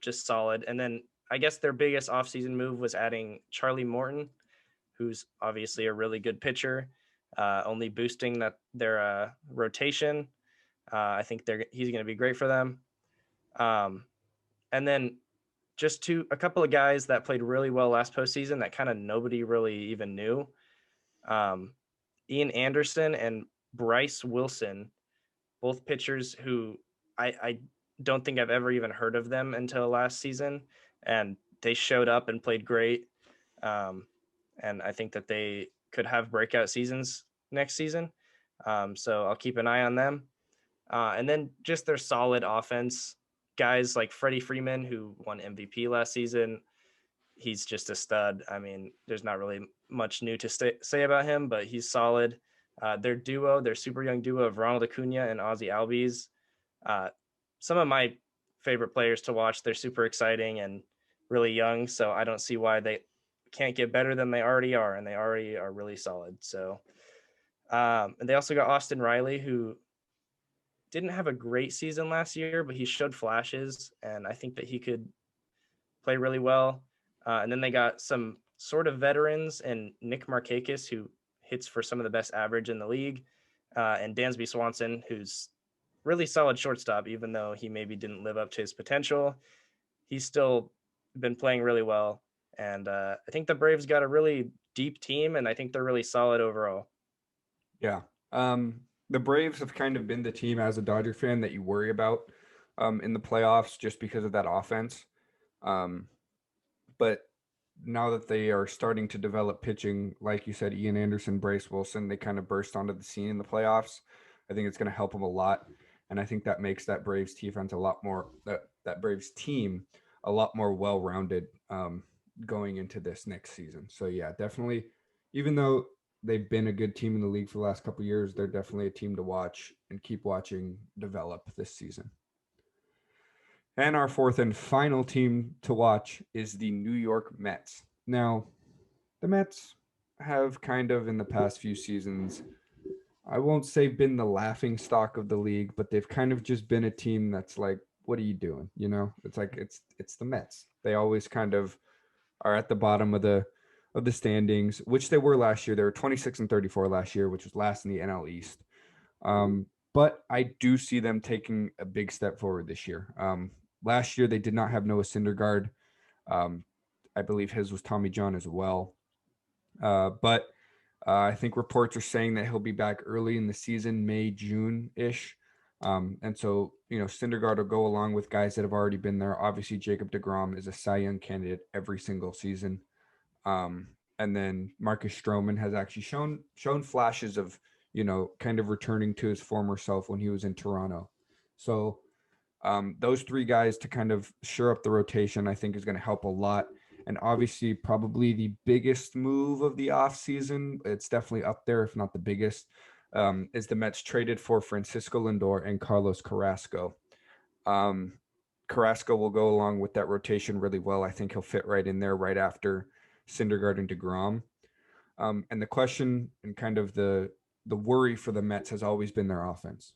[SPEAKER 2] just solid. And then I guess their biggest offseason move was adding Charlie Morton, who's obviously a really good pitcher, only boosting their rotation. I think he's going to be great for them. And then just a couple of guys that played really well last postseason that kind of nobody really even knew. Ian Anderson and Bryce Wilson, both pitchers who I don't think I've ever even heard of them until last season, and they showed up and played great. And I think that they could have breakout seasons next season. So I'll keep an eye on them. And then just their solid offense, guys like Freddie Freeman, who won MVP last season. He's just a stud. I mean, there's not really much new to say about him, but he's solid. Their super young duo of Ronald Acuna and Ozzy Albies, some of my favorite players to watch. They're super exciting and really young, so I don't see why they can't get better than they already are, and they already are really solid. So, and they also got Austin Riley, who didn't have a great season last year, but he showed flashes, and I think that he could play really well. And then they got some sort of veterans and Nick Markakis, who hits for some of the best average in the league, and Dansby Swanson, who's really solid shortstop, even though he maybe didn't live up to his potential. He's still been playing really well. And I think the Braves got a really deep team, and I think they're really solid overall.
[SPEAKER 1] Yeah. The Braves have kind of been the team as a Dodger fan that you worry about in the playoffs just because of that offense. But now that they are starting to develop pitching, like you said, Ian Anderson, Bryce Wilson, they kind of burst onto the scene in the playoffs. I think it's going to help them a lot. And I think that makes that Braves defense a lot more that Braves team a lot more well-rounded going into this next season. So yeah, definitely. Even though they've been a good team in the league for the last couple of years, they're definitely a team to watch and keep watching develop this season. And our fourth and final team to watch is the New York Mets. Now, the Mets have kind of in the past few seasons, I won't say been the laughing stock of the league, but they've kind of just been a team that's like, what are you doing? You know, it's like it's the Mets. They always kind of are at the bottom of the standings, which they were last year. They were 26 and 34 last year, which was last in the NL East. But I do see them taking a big step forward this year. Last year they did not have Noah Syndergaard. Um, I believe his was Tommy John as well. But I think reports are saying that he'll be back early in the season, May, June ish. And so, Syndergaard will go along with guys that have already been there. Obviously, Jacob DeGrom is a Cy Young candidate every single season. And then Marcus Stroman has actually shown flashes of, kind of returning to his former self when he was in Toronto. So those three guys to kind of shore up the rotation, I think is going to help a lot. And obviously, probably the biggest move of the offseason, it's definitely up there, if not the biggest, is the Mets traded for Francisco Lindor and Carlos Carrasco. Carrasco will go along with that rotation really well. I think he'll fit right in there right after Syndergaard and DeGrom. And the question and kind of the worry for the Mets has always been their offense.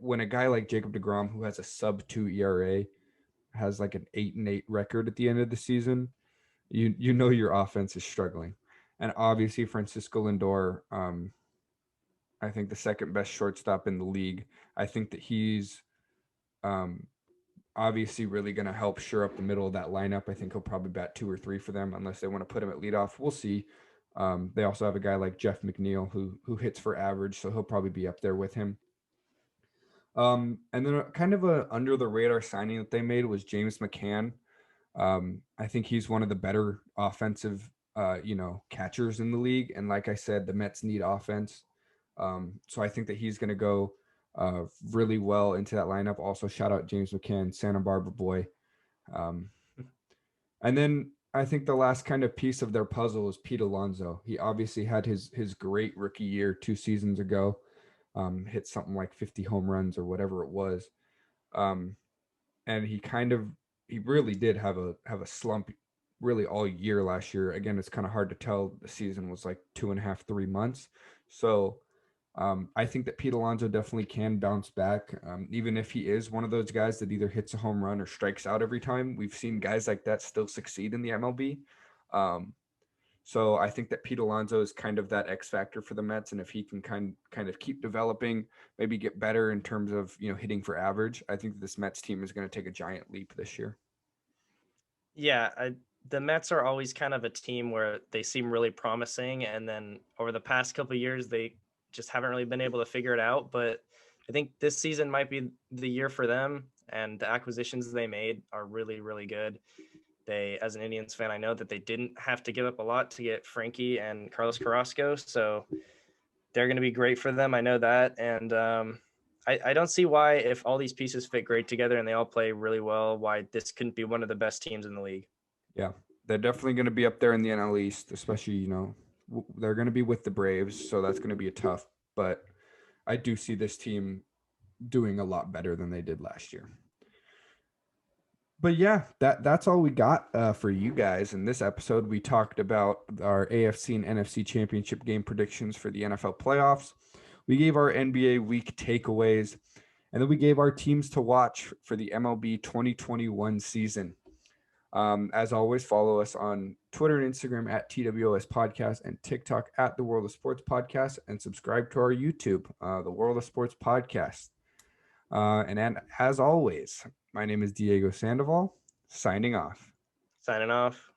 [SPEAKER 1] When a guy like Jacob DeGrom, who has a sub-2 ERA, has like an 8-8 record at the end of the season, you know your offense is struggling. And obviously Francisco Lindor, I think the second best shortstop in the league. I think that he's obviously really going to help shore up the middle of that lineup. I think he'll probably bat 2 or 3 for them unless they want to put him at leadoff. We'll see. They also have a guy like Jeff McNeil who hits for average, so he'll probably be up there with him. And then kind of a under the radar signing that they made was James McCann. I think he's one of the better offensive, catchers in the league. And like I said, the Mets need offense. So I think that he's going to go really well into that lineup. Also, shout out James McCann, Santa Barbara boy. And then I think the last kind of piece of their puzzle is Pete Alonso. He obviously had his great rookie year 2 seasons ago. Hit something like 50 home runs or whatever it was. And he really did have a slump really all year last year. Again, it's kind of hard to tell. The season was like 2.5, 3 months. So I think that Pete Alonso definitely can bounce back. Even if he is one of those guys that either hits a home run or strikes out every time. We've seen guys like that still succeed in the MLB. So I think that Pete Alonso is kind of that X factor for the Mets, and if he can kind of keep developing, maybe get better in terms of hitting for average, I think this Mets team is going to take a giant leap this year.
[SPEAKER 2] Yeah, the Mets are always kind of a team where they seem really promising, and then over the past couple of years, they just haven't really been able to figure it out. But I think this season might be the year for them, and the acquisitions they made are really, really good. They, as an Indians fan, I know that they didn't have to give up a lot to get Frankie and Carlos Carrasco, so they're going to be great for them. I know that, and I don't see why, if all these pieces fit great together and they all play really well, why this couldn't be one of the best teams in the league.
[SPEAKER 1] Yeah, they're definitely going to be up there in the NL East, especially they're going to be with the Braves, so that's going to be a tough. But I do see this team doing a lot better than they did last year. But yeah, that's all we got for you guys in this episode. We talked about our AFC and NFC championship game predictions for the NFL playoffs. We gave our NBA week takeaways, and then we gave our teams to watch for the MLB 2021 season. As always, follow us on Twitter and Instagram at TWOS Podcast and TikTok at The World of Sports Podcast, and subscribe to our YouTube, The World of Sports Podcast. And as always, my name is Diego Sandoval, signing off.
[SPEAKER 2] Signing off.